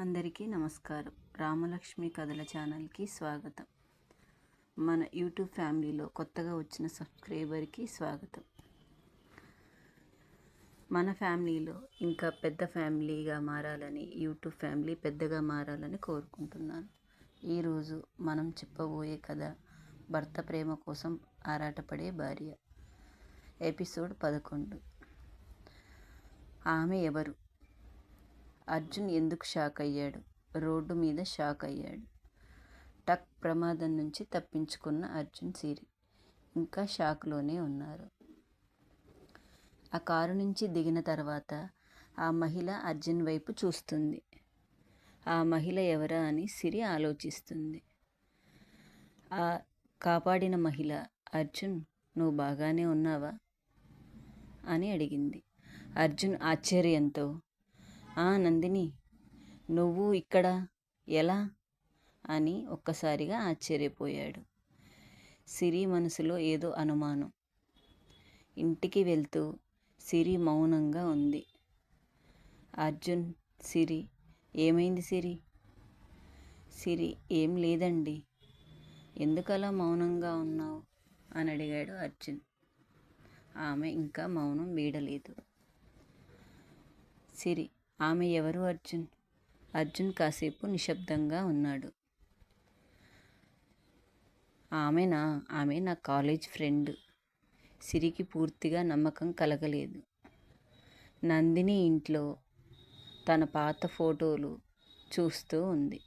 అందరికీ నమస్కారం. రామలక్ష్మి కథల ఛానల్కి స్వాగతం. మన యూట్యూబ్ ఫ్యామిలీలో కొత్తగా వచ్చిన సబ్స్క్రైబర్కి స్వాగతం. మన ఫ్యామిలీలో ఇంకా పెద్ద ఫ్యామిలీగా మారాలని, యూట్యూబ్ ఫ్యామిలీ పెద్దగా మారాలని కోరుకుంటున్నాను. ఈరోజు మనం చెప్పబోయే కథ భర్త ప్రేమ కోసం ఆరాటపడే భార్య. ఎపిసోడ్ 11. ఆమె ఎవరు? అర్జున్ ఎందుకు షాక్ అయ్యాడు? రోడ్డు మీద షాక్ అయ్యాడు. టక్ ప్రమాదం నుంచి తప్పించుకున్న అర్జున్, సిరి ఇంకా షాక్లోనే ఉన్నారు. ఆ కారు నుంచి దిగిన తర్వాత ఆ మహిళ అర్జున్ వైపు చూస్తుంది. ఆ మహిళ ఎవరా అని సిరి ఆలోచిస్తుంది. ఆ కాపాడిన మహిళ, అర్జున్ నువ్వు బాగానే ఉన్నావా అని అడిగింది. అర్జున్ ఆశ్చర్యంతో, నందిని, నువ్వు ఇక్కడ ఎలా అని ఒక్కసారిగా ఆశ్చర్యపోయాడు. సిరి మనసులో ఏదో అనుమానం. ఇంటికి వెళ్తూ సిరి మౌనంగా ఉంది. అర్జున్, సిరి, ఏమైంది సిరి? సిరి, ఏం లేదండి. ఎందుకలా మౌనంగా ఉన్నావు అని అడిగాడు అర్జున్. ఆమె ఇంకా మౌనం వీడలేదు. సిరి, ఆమె ఎవరు అర్జున్? అర్జున్ కాసేపు నిశ్శబ్దంగా ఉన్నాడు. ఆమె నా కాలేజ్ ఫ్రెండ్. సిరికి పూర్తిగా నమ్మకం కలగలేదు. నందిని ఇంట్లో తన పాత ఫోటోలు చూస్తూ ఉంది.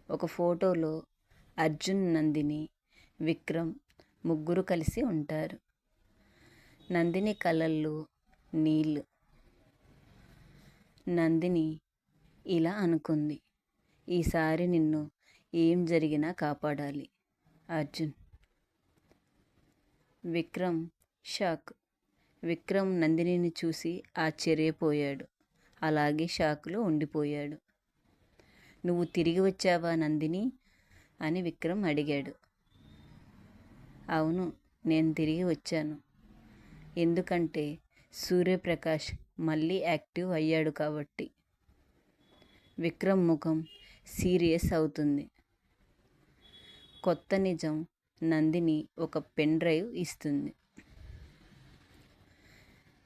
ఒక ఫోటోలో అర్జున్, నందిని, విక్రమ్ ముగ్గురు కలిసి ఉంటారు. నందిని కళ్ళల్లో నీళ్ళు. నందిని ఇలా అనుకుంది, ఈసారి నిన్ను ఏం జరిగినా కాపాడాలి అర్జున్. విక్రమ్ షాక్. విక్రమ్ నందినిని చూసి ఆశ్చర్యపోయాడు. అలాగే షాక్లో ఉండిపోయాడు. నువ్వు తిరిగి వచ్చావా నందిని అని విక్రమ్ అడిగాడు. అవును, నేను తిరిగి వచ్చాను. ఎందుకంటే సూర్యప్రకాష్ మళ్ళీ యాక్టివ్ అయ్యాడు కాబట్టి. విక్రమ్ ముఖం సీరియస్ అవుతుంది. కొత్త నిజం. నందిని ఒక పెన్ డ్రైవ్ ఇస్తుంది.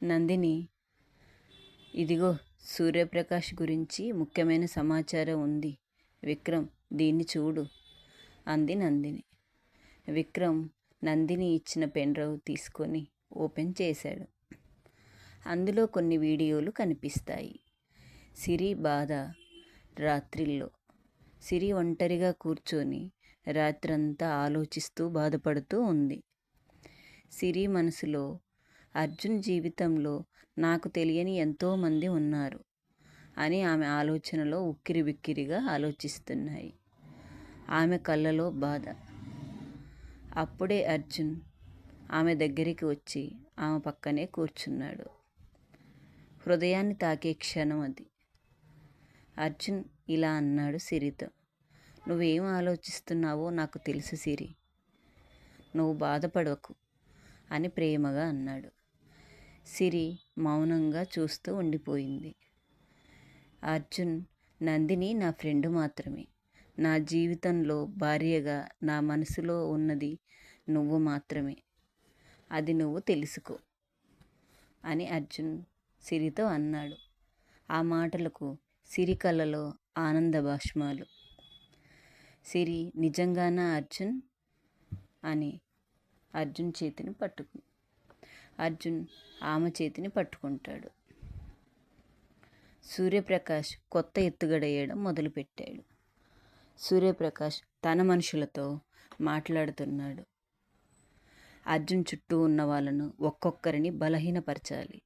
నందిని, ఇదిగో సూర్యప్రకాష్ గురించి ముఖ్యమైన సమాచారం ఉంది విక్రమ్, దీన్ని చూడు అంది నందిని. విక్రమ్ నందిని ఇచ్చిన పెన్ డ్రైవ్ తీసుకొని ఓపెన్ చేశాడు. అందులో కొన్ని వీడియోలు కనిపిస్తాయి. సిరి బాధ. రాత్రిల్లో సిరి ఒంటరిగా కూర్చొని రాత్రంతా ఆలోచిస్తూ బాధపడుతూ ఉంది. సిరి మనసులో అర్జున్ జీవితంలో నాకు తెలియని ఎంతోమంది ఉన్నారు అని ఆమె ఆలోచనలో ఉక్కిరిబిక్కిరిగా ఆలోచిస్తున్నాయి. ఆమె కళ్ళలో బాధ. అప్పుడే అర్జున్ ఆమె దగ్గరికి వచ్చి ఆమె పక్కనే కూర్చున్నాడు. హృదయాన్ని తాకే క్షణం అది. అర్జున్ ఇలా అన్నాడు సిరితో, నువ్వేం ఆలోచిస్తున్నావో నాకు తెలుసు సిరి, నువ్వు బాధపడకు అని ప్రేమగా అన్నాడు. సిరి మౌనంగా చూస్తూ ఉండిపోయింది. అర్జున్, నందిని నా ఫ్రెండ్ మాత్రమే. నా జీవితంలో భార్యగా నా మనసులో ఉన్నది నువ్వు మాత్రమే. అది నువ్వు తెలుసుకో అని అర్జున్ సిరితో అన్నాడు. ఆ మాటలకు సిరి కళ్ళలో ఆనంద బాష్పాలు. సిరి, నిజంగానా అర్జున్ అని అర్జున్ ఆమె చేతిని పట్టుకుంటాడు. సూర్యప్రకాష్ కొత్త ఎత్తుగడేయడం మొదలుపెట్టాడు. సూర్యప్రకాష్ తన మనుషులతో మాట్లాడుతున్నాడు. అర్జున్ చుట్టూ ఉన్న వాళ్ళను ఒక్కొక్కరిని బలహీనపరచాలి.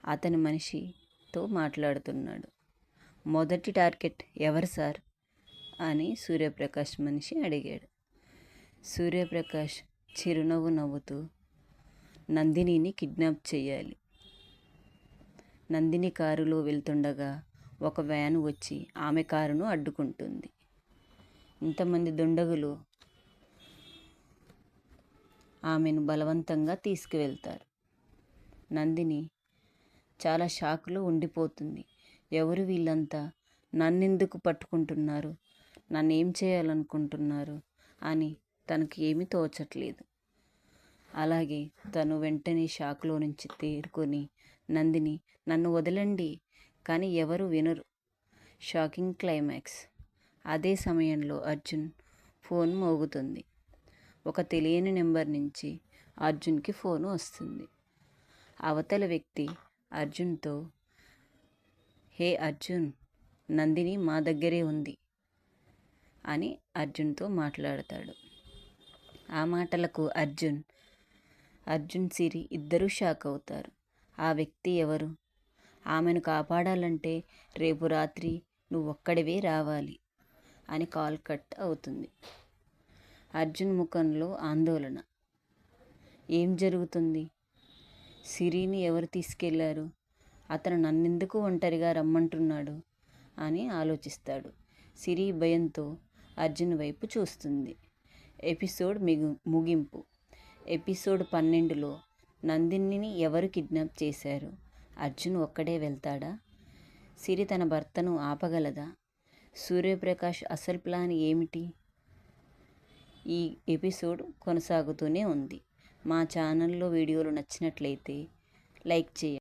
అతని మనిషితో మాట్లాడుతున్నాడు. మొదటి టార్గెట్ ఎవరు సార్ అని సూర్యప్రకాష్ మనిషి అడిగాడు. సూర్యప్రకాష్ చిరునవ్వు నవ్వుతూ, నందినిని కిడ్నాప్ చేయాలి. నందిని కారులో వెళ్తుండగా ఒక వ్యాను వచ్చి ఆమె కారును అడ్డుకుంటుంది. ఇంతమంది దుండగులు ఆమెను బలవంతంగా తీసుకువెళ్తారు. నందిని చాలా షాక్లో ఉండిపోతుంది. ఎవరు వీళ్ళంతా? నన్నెందుకు పట్టుకుంటున్నారు? నన్నేం చేయాలనుకుంటున్నారు అని తనకి ఏమీ తోచట్లేదు. అలాగే తను వెంటనే షాక్లో నుంచి తేరుకొని నందిని, నన్ను వదలండి, కానీ ఎవరు వినరు. Shocking climax. అదే సమయంలో అర్జున్ ఫోన్ మోగుతుంది. ఒక తెలియని నెంబర్ నుంచి అర్జున్కి ఫోను వస్తుంది. అవతల వ్యక్తి అర్జున్తో, హే అర్జున్, నందిని మా దగ్గరే ఉంది అని అర్జున్తో మాట్లాడతాడు. ఆ మాటలకు అర్జున్ సిరి ఇద్దరూ షాక్ అవుతారు. ఆ వ్యక్తి ఎవరు? ఆమెను కాపాడాలంటే రేపు రాత్రి నువ్వొక్కడివే రావాలి అని కాల్ కట్ అవుతుంది. అర్జున్ ముఖంలో ఆందోళన. ఏం జరుగుతుంది? సిరిని ఎవరు తీసుకెళ్లారు? అతను నన్నెందుకు ఒంటరిగా రమ్మంటున్నాడు అని ఆలోచిస్తాడు. సిరి భయంతో అర్జున్ వైపు చూస్తుంది. ఎపిసోడ్ ముగింపు. ఎపిసోడ్ 12లో నందినిని ఎవరు కిడ్నాప్ చేశారు? అర్జున్ ఒక్కడే వెళ్తాడా? సిరి తన భర్తను ఆపగలదా? సూర్యప్రకాష్ అసలు ప్లాన్ ఏమిటి? ఈ ఎపిసోడ్ కొనసాగుతూనే ఉంది. మా ఛానల్లో వీడియోలు నచ్చినట్లయితే లైక్ చేయండి.